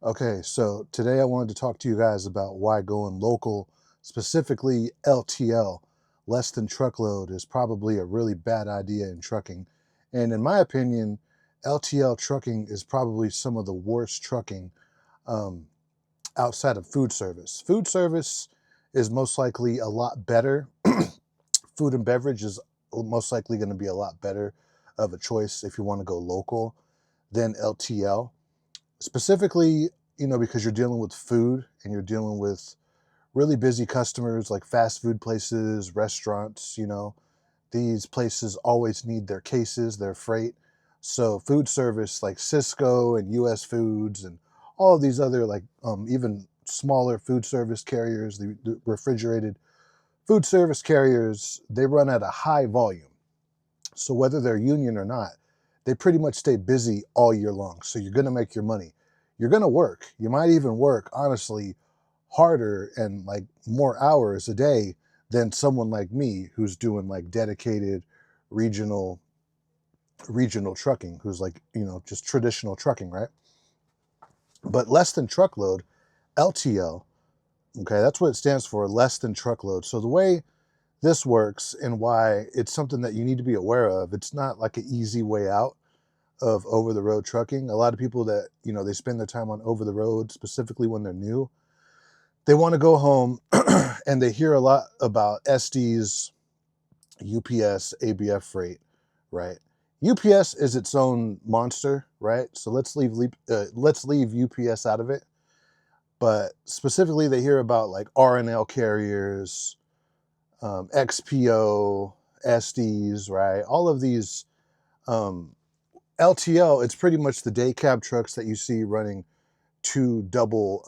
Okay, so today I wanted to talk to you guys about why going local, specifically LTL, less than truckload, is probably a really bad idea in trucking. And in my opinion, LTL trucking is probably some of the worst trucking um, outside of food service. Food service is most likely a lot better. Food and beverage is most likely going to be a lot better of a choice if you want to go local than LTL. Specifically, because you're dealing with food and you're dealing with really busy customers like fast food places, restaurants. These places always need their cases, their freight. So food service like Cisco and US Foods and all of these other like even smaller food service carriers, the refrigerated food service carriers, they run at a high volume. So whether they're union or not, they pretty much stay busy all year long. So you're going to make your money. You're going to work. You might even work, honestly, harder and like more hours a day than someone like me who's doing like dedicated regional regional trucking, who's like, just traditional trucking, right? But less than truckload, LTL, okay, that's what it stands for, less than truckload. So the way this works and why it's something that you need to be aware of, it's not like an easy way out of over the road trucking. A lot of people that, they spend their time on over the road, specifically when they're new, they want to go home and they hear a lot about SD's, UPS, ABF freight, right? UPS is its own monster, right? So let's leave UPS out of it. But specifically, they hear about like RNL carriers, XPO, SDs, right? All of these um, LTL, it's pretty much the day cab trucks that you see running two double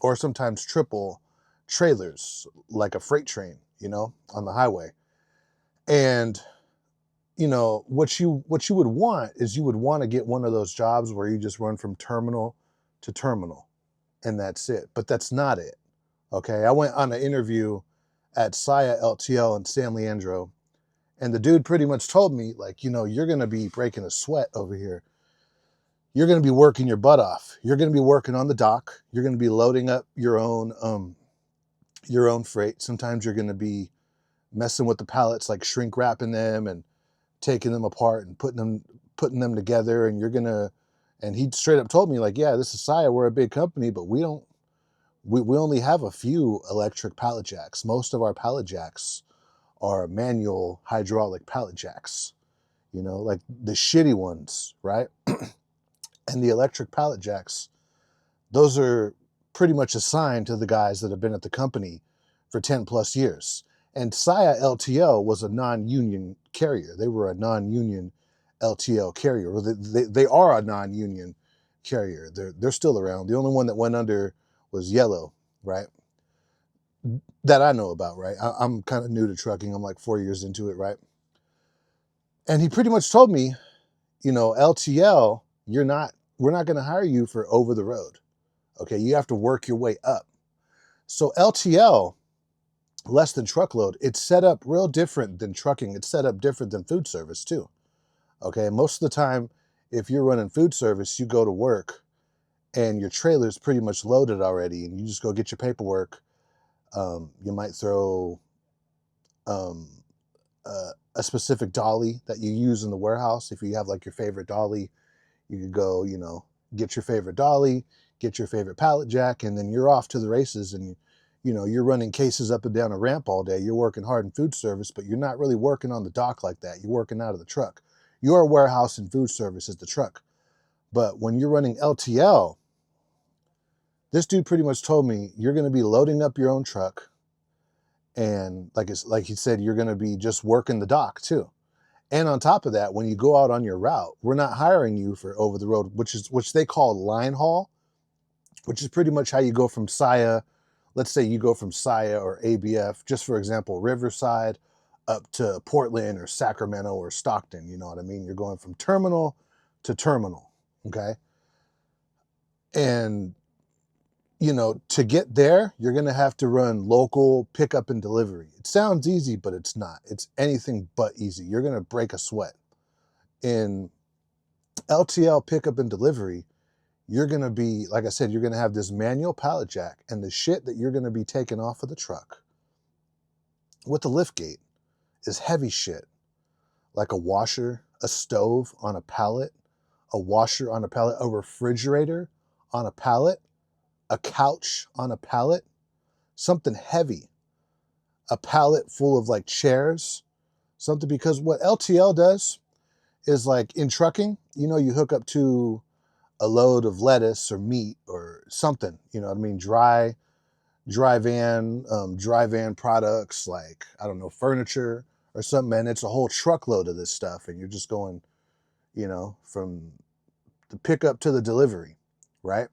or sometimes triple trailers like a freight train, on the highway. And what you would want is you would want to get one of those jobs where you just run from terminal to terminal and that's it. But that's not it. Okay, I went on an interview at Saya LTL in San Leandro, and the dude pretty much told me, like, you're going to be breaking a sweat over here. You're going to be working your butt off. You're going to be working on the dock. You're going to be loading up your own freight. Sometimes you're going to be messing with the pallets, like shrink wrapping them and taking them apart and putting them together. And and he straight up told me, like, yeah, this is Saya. We're a big company, but we only have a few electric pallet jacks. Most of our pallet jacks are manual hydraulic pallet jacks, like the shitty ones, right? And the electric pallet jacks, those are pretty much assigned to the guys that have been at the company for 10 plus years. And Saya LTL was a non-union carrier. They were a non-union LTL carrier. Or they are a non-union carrier. They're still around. The only one that went under was Yellow, right? That I know about, right? I'm kind of new to trucking. I'm like 4 years into it, right? And he pretty much told me, LTL, we're not going to hire you for over the road. Okay, you have to work your way up. So LTL, less than truckload, it's set up real different than trucking. It's set up different than food service too. Okay, most of the time, if you're running food service, you go to work and your trailer's pretty much loaded already, and you just go get your paperwork. You might throw um, a specific dolly that you use in the warehouse. If you have like your favorite dolly, you could go, get your favorite dolly, get your favorite pallet jack, and then you're off to the races. And you're running cases up and down a ramp all day. You're working hard in food service, but you're not really working on the dock like that. You're working out of the truck. Your warehouse and food service is the truck. But when you're running LTL, this dude pretty much told me you're going to be loading up your own truck, and like he said, you're going to be just working the dock too. And on top of that, when you go out on your route, we're not hiring you for over the road, which they call line haul, which is pretty much how you go from Saya. Let's say you go from Saya or ABF, just for example, Riverside up to Portland or Sacramento or Stockton. You know what I mean? You're going from terminal to terminal. Okay. And to get there, you're going to have to run local pickup and delivery. It sounds easy, but it's not. It's anything but easy. You're going to break a sweat. In LTL pickup and delivery, you're going to be, like I said, you're going to have this manual pallet jack, and the shit that you're going to be taking off of the truck with the lift gate is heavy shit, like a washer, a stove on a pallet, a washer on a pallet, a refrigerator on a pallet, a couch on a pallet, something heavy, a pallet full of like chairs, something, because what LTL does is, like in trucking, you know, you hook up to a load of lettuce or meat or something, you know what I mean? Dry van products, like, I don't know, furniture or something, and it's a whole truckload of this stuff, and you're just going, you know, from the pickup to the delivery, right?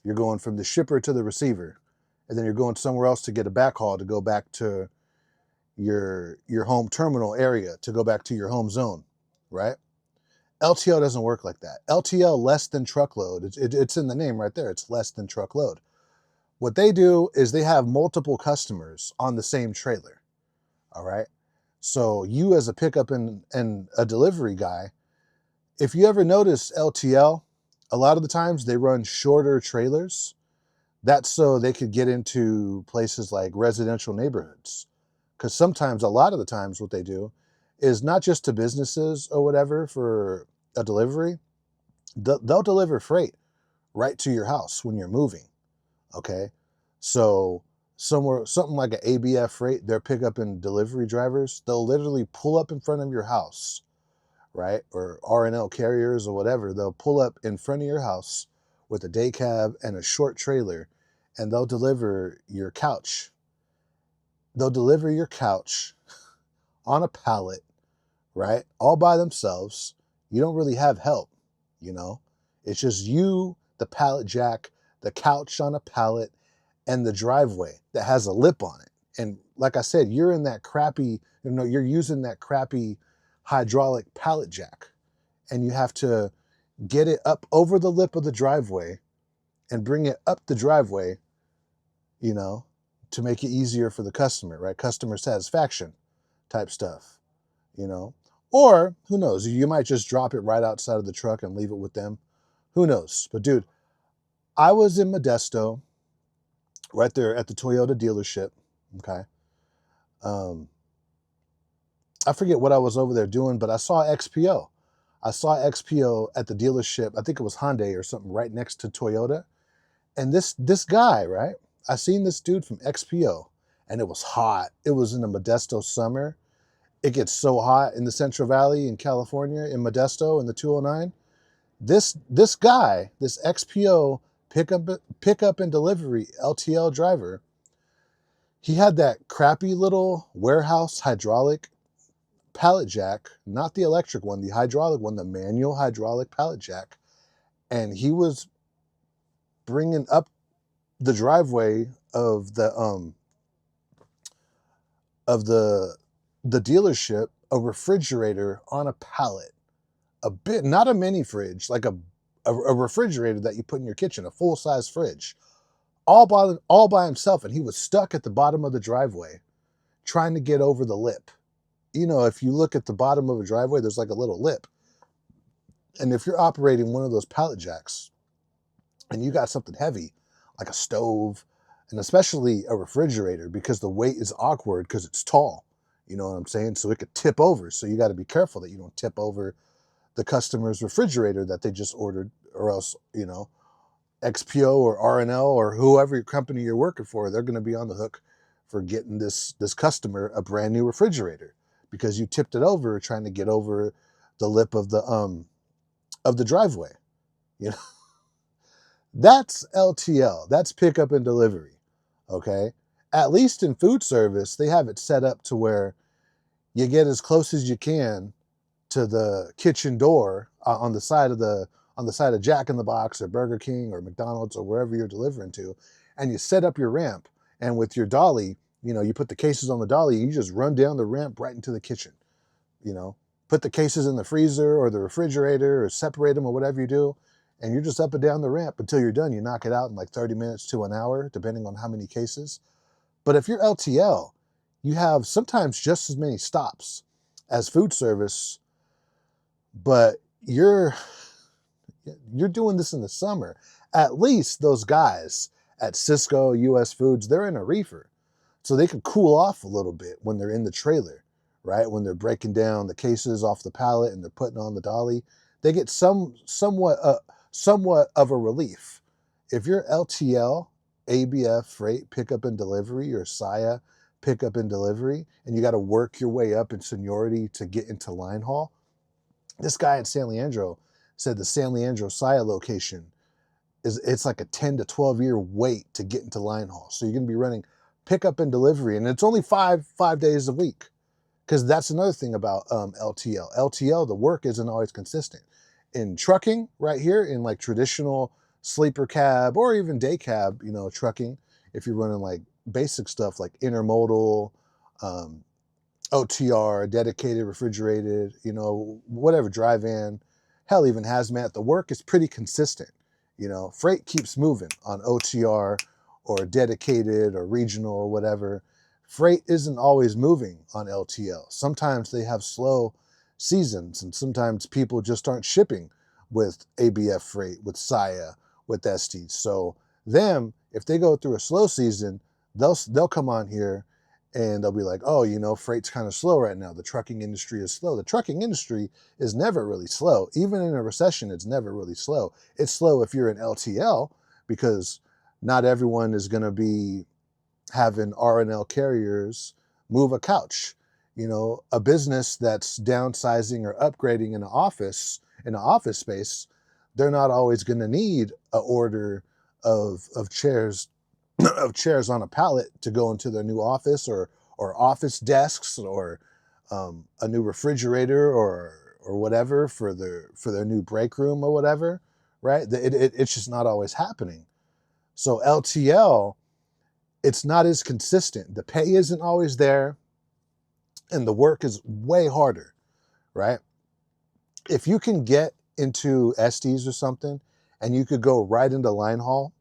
You're going from the shipper to the receiver, and then you're going somewhere else to get a backhaul to go back to your home terminal area, to go back to your home zone, right? LTL doesn't work like that. LTL, less than truckload. It's in the name right there. It's less than truckload. What they do is they have multiple customers on the same trailer, all right? So you as a pickup and a delivery guy, if you ever notice LTL, a lot of the times they run shorter trailers. That's so they could get into places like residential neighborhoods. Because sometimes, a lot of the times, what they do is not just to businesses or whatever for a delivery. They'll deliver freight right to your house when you're moving, okay? So somewhere, something like an ABF freight, their pickup and delivery drivers, they'll literally pull up in front of your house, right? Or R&L carriers or whatever, they'll pull up in front of your house with a day cab and a short trailer, and they'll deliver your couch. They'll deliver your couch on a pallet, right? All by themselves. You don't really have help, you know? It's just you, the pallet jack, the couch on a pallet, and the driveway that has a lip on it. And like I said, you're in that crappy, you know, you're using that crappy hydraulic pallet jack, and you have to get it up over the lip of the driveway and bring it up the driveway, you know, to make it easier for the customer, right? Customer satisfaction type stuff, you know? Or who knows, you might just drop it right outside of the truck and leave it with them. Who knows? But dude, I was in Modesto, right there at the Toyota dealership, okay? I forget what I was over there doing, but I saw XPO. I saw XPO at the dealership. I think it was Hyundai or something, right next to Toyota. And this guy, right? I seen this dude from XPO, and it was hot. It was in the Modesto summer. It gets so hot in the Central Valley in California, in Modesto, in the 209. This guy, this XPO pickup and delivery LTL driver, he had that crappy little warehouse hydraulic pallet jack, not the electric one, the hydraulic one, the manual hydraulic pallet jack, and he was bringing up the driveway of the dealership a refrigerator on a pallet, a bit, not a mini fridge, like a refrigerator that you put in your kitchen, a full size fridge, all by himself, and he was stuck at the bottom of the driveway trying to get over the lip. You know, if you look at the bottom of a driveway, there's like a little lip, and if you're operating one of those pallet jacks and you got something heavy like a stove, and especially a refrigerator, because the weight is awkward because it's tall, you know what I'm saying? So it could tip over. So you got to be careful that you don't tip over the customer's refrigerator that they just ordered, or else, you know, XPO or R&L or whoever your company you're working for, they're going to be on the hook for getting this customer a brand new refrigerator because you tipped it over trying to get over the lip of the driveway, you know. That's LTL. That's pickup and delivery, okay? At least in food service, they have it set up to where you get as close as you can to the kitchen door on the side of Jack in the Box or Burger King or McDonald's or wherever you're delivering to, and you set up your ramp, and with your dolly, you know, you put the cases on the dolly, you just run down the ramp right into the kitchen, you know, put the cases in the freezer or the refrigerator or separate them or whatever you do, and you're just up and down the ramp until you're done. You knock it out in like 30 minutes to an hour, depending on how many cases. But if you're LTL, you have sometimes just as many stops as food service, but you're You're doing this in the summer. At least those guys at Cisco, US Foods, they're in a reefer. So they can cool off a little bit when they're in the trailer, right? When they're breaking down the cases off the pallet and they're putting on the dolly, they get somewhat of a relief. If you're LTL, ABF freight pickup and delivery, or SIA pickup and delivery, and you got to work your way up in seniority to get into line haul. This guy at San Leandro said the San Leandro SIA location it's like a 10 to 12 year wait to get into line haul. So you're going to be running pickup and delivery, and it's only five days a week. Because that's another thing about LTL. LTL, the work isn't always consistent. In trucking, right here, in like traditional sleeper cab or even day cab, trucking, if you're running like basic stuff like intermodal, OTR, dedicated, refrigerated, whatever, dry van, hell, even hazmat, the work is pretty consistent. Freight keeps moving on OTR or dedicated or regional or whatever. Freight isn't always moving on LTL. Sometimes they have slow seasons, and sometimes people just aren't shipping with ABF freight, with SIA, with Estes. So if they go through a slow season, they'll come on here and they'll be like, oh, freight's kind of slow right now. The trucking industry is slow. The trucking industry is never really slow. Even in a recession, it's never really slow. It's slow if you're in LTL, because not everyone is going to be having R&L carriers move a couch. A business that's downsizing or upgrading in an office space, they're not always going to need an order of chairs on a pallet to go into their new office, or office desks, or a new refrigerator, or whatever for their new break room or whatever, right? It's just not always happening. So LTL, it's not as consistent. The pay isn't always there, and the work is way harder, right? If you can get into Estes or something, and you could go right into line haul,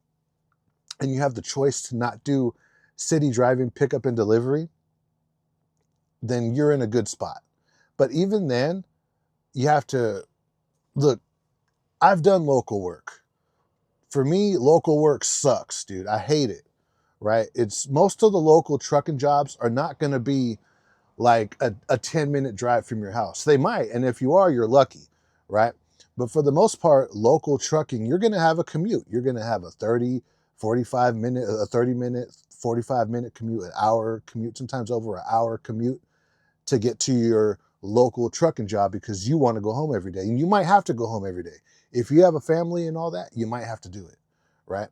and you have the choice to not do city driving, pickup and delivery, then you're in a good spot. But even then, you have to look. I've done local work. For me, local work sucks, dude. I hate it, right? It's most of the local trucking jobs are not going to be like a 10-minute drive from your house. They might, and if you are, you're lucky, right? But for the most part, local trucking, you're going to have a commute. You're going to have a 30, 45 minute, a 30 minute, 45 minute commute, an hour commute, sometimes over an hour commute to get to your local trucking job, because you want to go home every day. And you might have to go home every day. If you have a family and all that, you might have to do it, right?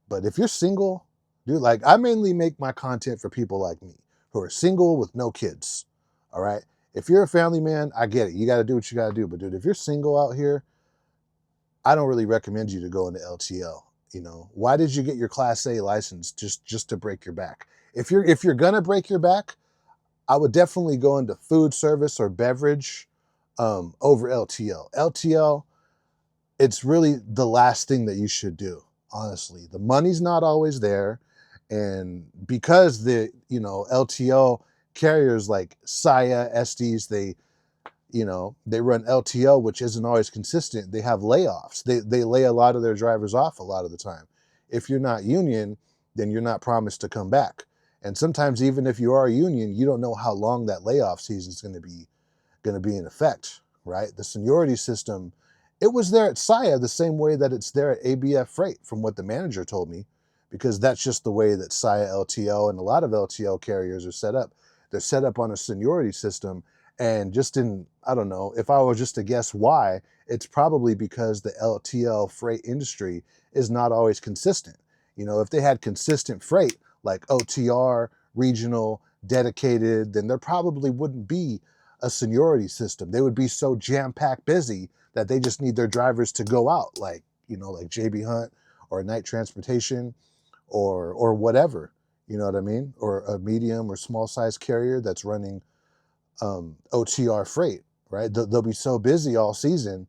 But if you're single, dude, like I mainly make my content for people like me who are single with no kids, all right? If you're a family man, I get it. You got to do what you got to do. But dude, if you're single out here, I don't really recommend you to go into LTL. Why did you get your Class A license just to break your back? If you're gonna break your back, I would definitely go into food service or beverage over LTL. LTL, it's really the last thing that you should do. Honestly, the money's not always there, and because the LTL carriers like SIA, Estes, they run LTL, which isn't always consistent. They have layoffs. They lay a lot of their drivers off a lot of the time. If you're not union, then you're not promised to come back. And sometimes even if you are union, you don't know how long that layoff season is going to be in effect, right? The seniority system, it was there at SIA the same way that it's there at ABF Freight, from what the manager told me, because that's just the way that SIA, LTL, and a lot of LTL carriers are set up. They're set up on a seniority system. And I don't know, if I were just to guess why, it's probably because the LTL freight industry is not always consistent. If they had consistent freight like OTR, regional, dedicated, then there probably wouldn't be a seniority system. They would be so jam-packed busy that they just need their drivers to go out, like JB Hunt or Night Transportation or whatever, you know what I mean? Or a medium or small size carrier that's running OTR freight, right? They'll be so busy all season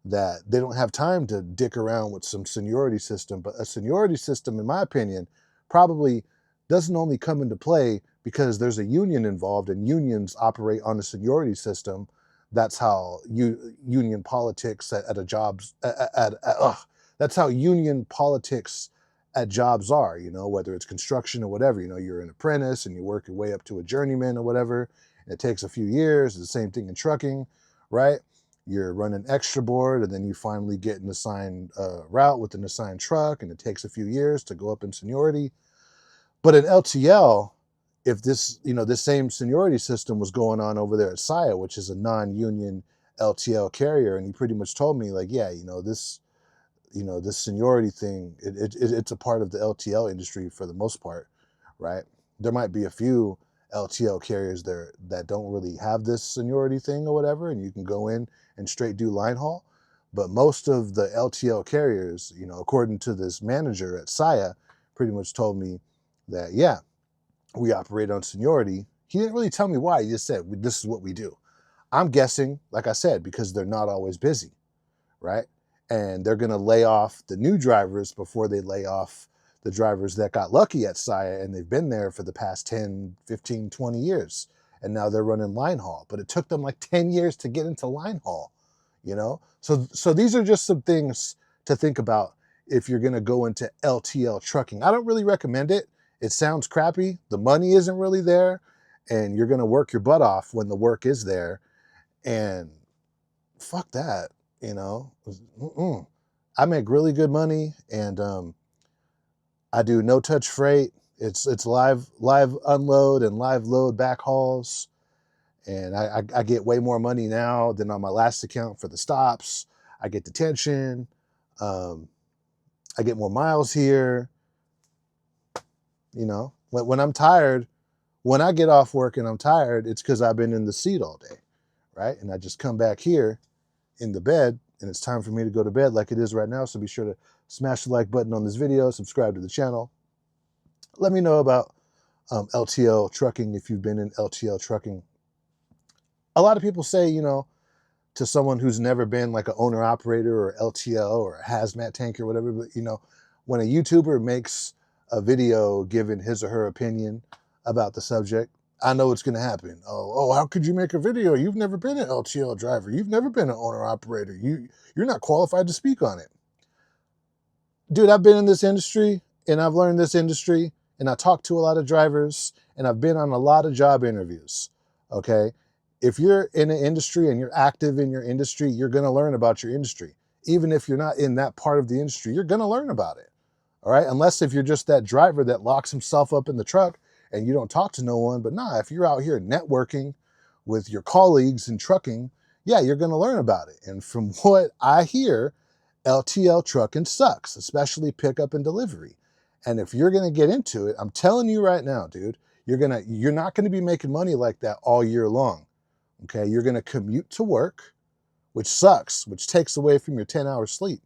that they don't have time to dick around with some seniority system. But a seniority system, in my opinion, probably doesn't only come into play because there's a union involved, and unions operate on a seniority system, That's how union politics at a jobs that's how union politics at jobs are, you know, whether it's construction or whatever. You know, you're an apprentice and you work your way up to a journeyman or whatever, and it takes a few years. The same thing in trucking, right? You're running extra board, and then you finally get an assigned route with an assigned truck, and it takes a few years to go up in seniority. But in LTL, if this, you know, this same seniority system was going on over there at SIA, which is a non-union LTL carrier, and he pretty much told me like, yeah, you know, this seniority thing, it's a part of the LTL industry for the most part, right? There might be a few LTL carriers there that don't really have this seniority thing or whatever, and you can go in and straight do line haul. But most of the LTL carriers, you know, according to this manager at SIA, pretty much told me that, yeah, we operate on seniority. He didn't really tell me why. He just said, this is what we do. I'm guessing, like I said, because they're not always busy, right? And they're going to lay off the new drivers before they lay off the drivers that got lucky at SIA and they've been there for the past 10, 15, 20 years. And now they're running line haul. But it took them like 10 years to get into line haul, you know? So these are just some things to think about if you're going to go into LTL trucking. I don't really recommend it. It sounds crappy. The money isn't really there. And you're going to work your butt off when the work is there. And fuck that, you know. I make really good money, and I do no touch freight. It's live unload and live load back hauls, and I get way more money now than on my last account for the stops. I get detention. I get more miles here. You know, when I'm tired, when I get off work and I'm tired, it's because I've been in the seat all day, right? And I just come back here in the bed, and it's time for me to go to bed like it is right now. So be sure to smash the like button on this video, subscribe to the channel. Let me know about LTL trucking if you've been in LTL trucking. A lot of people say, you know, to someone who's never been like an owner operator or LTL or a hazmat tank or whatever, but you know, when a YouTuber makes a video giving his or her opinion about the subject, I know what's going to happen. Oh, how could you make a video? You've never been an LTL driver. You've never been an owner operator. You're not qualified to speak on it. Dude, I've been in this industry and I've learned this industry and I talked to a lot of drivers and I've been on a lot of job interviews. Okay. If you're in an industry and you're active in your industry, you're going to learn about your industry. Even if you're not in that part of the industry, you're going to learn about it. All right. Unless if you're just that driver that locks himself up in the truck and you don't talk to no one. But nah, if you're out here networking with your colleagues in trucking, yeah, you're going to learn about it. And from what I hear, LTL trucking sucks, especially pickup and delivery. And if you're going to get into it, I'm telling you right now, dude, you're not going to be making money like that all year long. Okay. You're going to commute to work, which sucks, which takes away from your 10-hour sleep.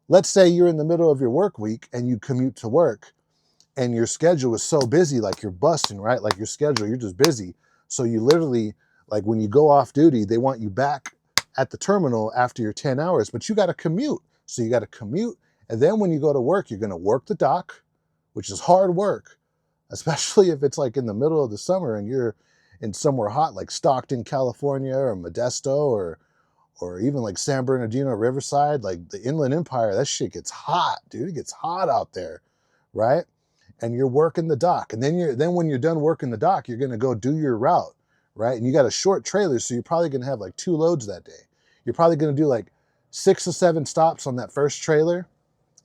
Let's say you're in the middle of your work week and you commute to work and your schedule is so busy, like you're busting, right? Like your schedule, you're just busy. So you literally, like when you go off duty, they want you back at the terminal after your 10 hours, but you got to commute. So you got to commute. And then when you go to work, you're going to work the dock, which is hard work, especially if it's like in the middle of the summer and you're in somewhere hot, like Stockton, California, or Modesto, or even like San Bernardino, Riverside, like the Inland Empire. That shit gets hot, dude. It gets hot out there, right? And you're working the dock. And then when you're done working the dock, you're going to go do your route, right? And you got a short trailer, so you're probably going to have like 2 loads that day. You're probably going to do like 6 or 7 stops on that first trailer.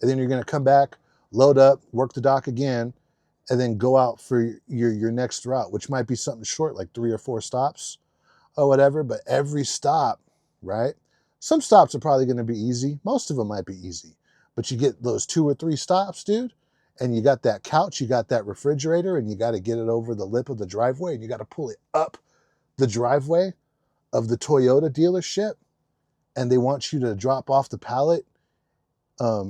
And then you're going to come back, load up, work the dock again, and then go out for your next route, which might be something short, like 3 or 4 stops or whatever. But every stop, right? Some stops are probably going to be easy. Most of them might be easy. But you get those 2 or 3 stops, dude, and you got that couch, you got that refrigerator, and you got to get it over the lip of the driveway, and you got to pull it up the driveway of the Toyota dealership, and they want you to drop off the pallet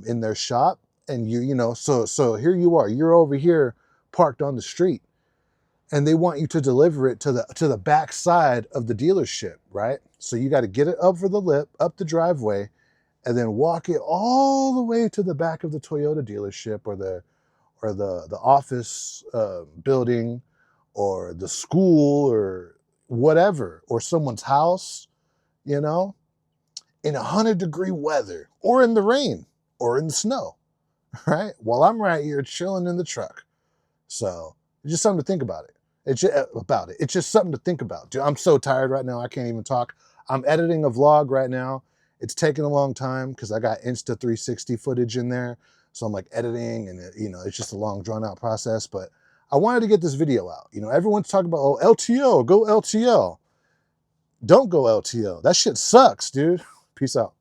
in their shop. And you know, so here you are, you're over here parked on the street, and they want you to deliver it to the back side of the dealership, right? So you got to get it over the lip, up the driveway, and then walk it all the way to the back of the Toyota dealership or the office building or the school or whatever, or someone's house, you know, in 100-degree weather or in the rain or in the snow, right? While I'm right here chilling in the truck. So it's just something to think about it. It's just something to think about. Dude, I'm so tired right now. I can't even talk. I'm editing a vlog right now. It's taking a long time because I got Insta 360 footage in there. So I'm like editing and it's just a long drawn out process, but I wanted to get this video out. Everyone's talking about, oh, LTL, go LTL. Don't go LTL. That shit sucks, dude. Peace out.